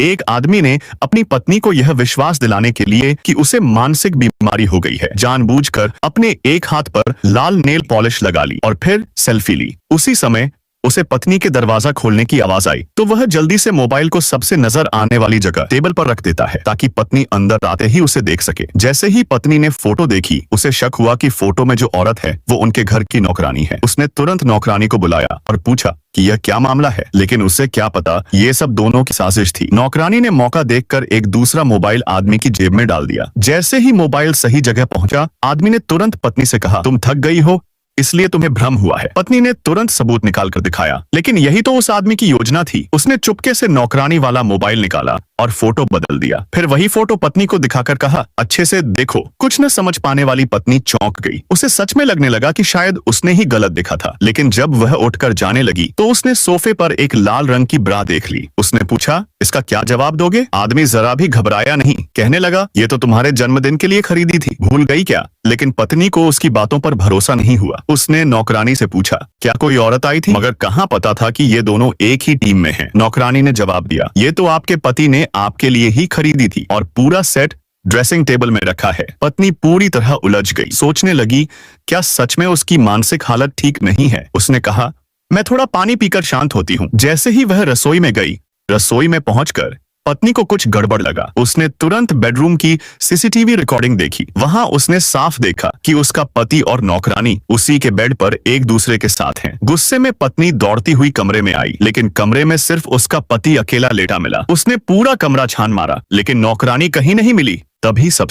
एक आदमी ने अपनी पत्नी को यह विश्वास दिलाने के लिए कि उसे मानसिक बीमारी हो गई है, जानबूझकर अपने एक हाथ पर लाल नेल पॉलिश लगा ली और फिर सेल्फी ली। उसी समय उसे पत्नी के दरवाजा खोलने की आवाज आई तो वह जल्दी से मोबाइल को सबसे नजर आने वाली जगह टेबल पर रख देता है ताकि पत्नी अंदर आते ही उसे देख सके। जैसे ही पत्नी ने फोटो देखी, उसे शक हुआ कि फोटो में जो औरत है वो उनके घर की नौकरानी है। उसने तुरंत नौकरानी को बुलाया और पूछा कि यह क्या मामला है, लेकिन उसे क्या पता ये सब दोनों की साजिश थी। नौकरानी ने मौका देखकर एक दूसरा मोबाइल आदमी की जेब में डाल दिया। जैसे ही मोबाइल सही जगह पहुंचा, आदमी ने तुरंत पत्नी से कहा, तुम थक गई हो इसलिए तुम्हें भ्रम हुआ है। पत्नी ने तुरंत सबूत निकाल कर दिखाया, लेकिन यही तो उस आदमी की योजना थी। उसने चुपके से नौकरानी वाला मोबाइल निकाला और फोटो बदल दिया। फिर वही फोटो पत्नी को दिखाकर कहा, अच्छे से देखो। कुछ न समझ पाने वाली पत्नी चौंक गई। उसे सच में लगने लगा कि शायद उसने ही गलत देखा था, लेकिन जब वह उठकर जाने लगी तो उसने सोफे पर एक लाल रंग की ब्रा देख ली। उसने पूछा, इसका क्या जवाब दोगे? आदमी जरा भी घबराया नहीं, कहने लगा, ये तो तुम्हारे जन्मदिन के लिए खरीदी थी, भूल गई क्या? लेकिन पत्नी को उसकी बातों पर भरोसा नहीं हुआ। उसने नौकरानी से पूछा, क्या कोई औरत आई थी? मगर कहाँ पता था कि ये दोनों एक ही टीम में हैं। नौकरानी ने जवाब दिया, ये तो आपके पति ने आपके लिए ही खरीदी थी और पूरा सेट ड्रेसिंग टेबल में रखा है। पत्नी पूरी तरह उलझ गई, सोचने लगी, क्या सच में उसकी मानसिक हालत ठीक नहीं है? उसने कहा, मैं थोड़ा पानी पीकर शांत होती हूँ। जैसे ही वह रसोई में गई, रसोई में पहुंचकर पत्नी को कुछ गड़बड़ लगा। उसने तुरंत बेडरूम की सीसीटीवी रिकॉर्डिंग देखी। वहां उसने साफ देखा कि उसका पति और नौकरानी उसी के बेड पर एक दूसरे के साथ हैं। गुस्से में पत्नी दौड़ती हुई कमरे में आई, लेकिन कमरे में सिर्फ उसका पति अकेला लेटा मिला। उसने पूरा कमरा छान मारा, लेकिन नौकरानी कहीं नहीं मिली। तभी सब्सक्राइब